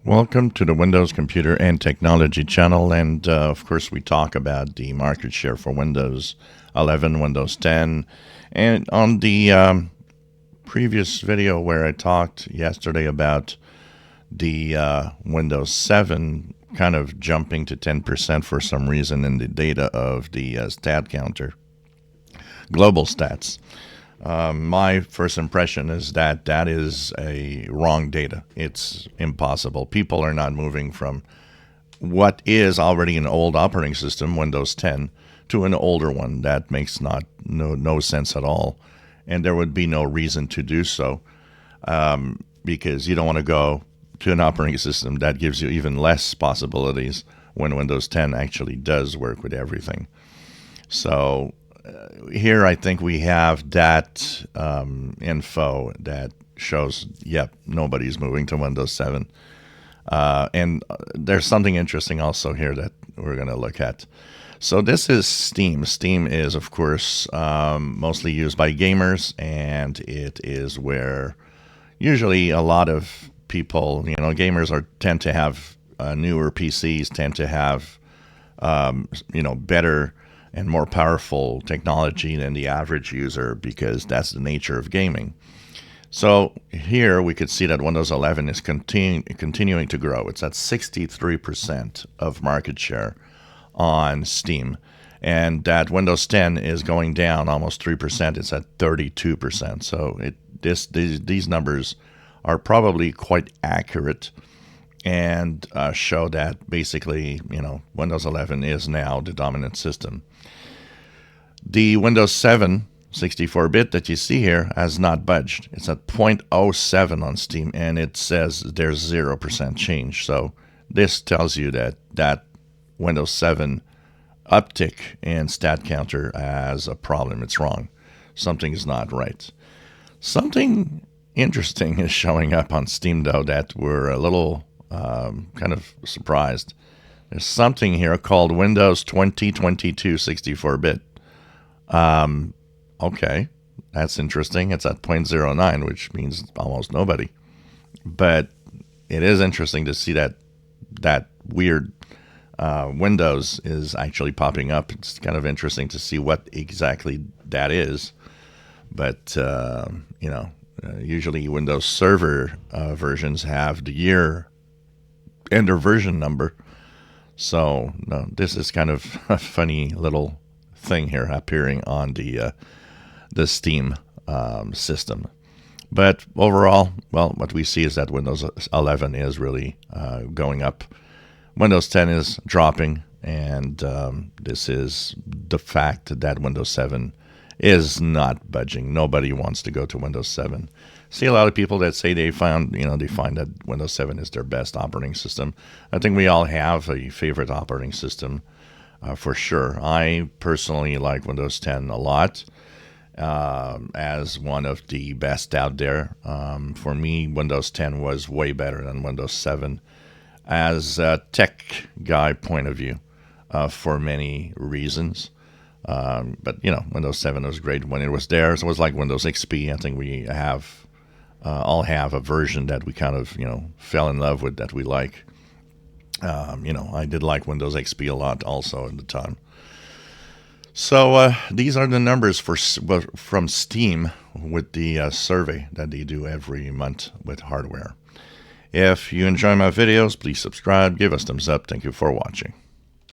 Welcome to the Windows Computer and Technology channel, and of course we talk about the market share for Windows 11, Windows 10, and on the previous video where I talked yesterday about the Windows 7 kind of jumping to 10% for some reason in the data of the stat counter, global stats. My first impression is that that is a wrong data. It's impossible. People are not moving from what is already an old operating system, Windows 10, to an older one. That makes no sense at all, and there would be no reason to do so, because you don't want to go to an operating system that gives you even less possibilities when Windows 10 actually does work with everything. So here I think we have that info that shows, yep, nobody's moving to Windows 7. And there's something interesting also here that we're going to look at. So this is Steam. Steam is, of course, mostly used by gamers, and it is where usually a lot of people, gamers tend to have newer PCs, tend to have, better and more powerful technology than the average user, because that's the nature of gaming. So here we could see that Windows 11 is continuing to grow. It's at 63% of market share on Steam, and that Windows 10 is going down almost 3%. It's at 32%. So these numbers are probably quite accurate, and show that basically, Windows 11 is now the dominant system. The Windows 7 64-bit that you see here has not budged. It's at 0.07 on Steam, and it says there's 0% change. So this tells you that Windows 7 uptick in stat counter has a problem. It's wrong. Something is not right. Something interesting is showing up on Steam, though, that we're a little kind of surprised. There's something here called Windows 2022 64-bit. Okay, that's interesting. It's at 0.09, which means almost nobody. But it is interesting to see that weird Windows is actually popping up. It's kind of interesting to see what exactly that is. But, usually Windows Server versions have the year and their version number. So no, this is kind of a funny little thing here appearing on the Steam system. But overall, well, what we see is that Windows 11 is really going up. Windows 10 is dropping, and this is the fact that Windows 7 is not budging. Nobody wants to go to Windows 7. See a lot of people that say they find that Windows 7 is their best operating system. I think we all have a favorite operating system, for sure. I personally like Windows 10 a lot, as one of the best out there. For me, Windows 10 was way better than Windows 7 as a tech guy point of view, for many reasons. But Windows 7 was great when it was there. So it was like Windows XP. I think we all have a version that we kind of fell in love with, that we like. I did like Windows XP a lot also at the time. So these are the numbers from Steam with the survey that they do every month with hardware. If you enjoy my videos, please subscribe, give us thumbs up. Thank you for watching.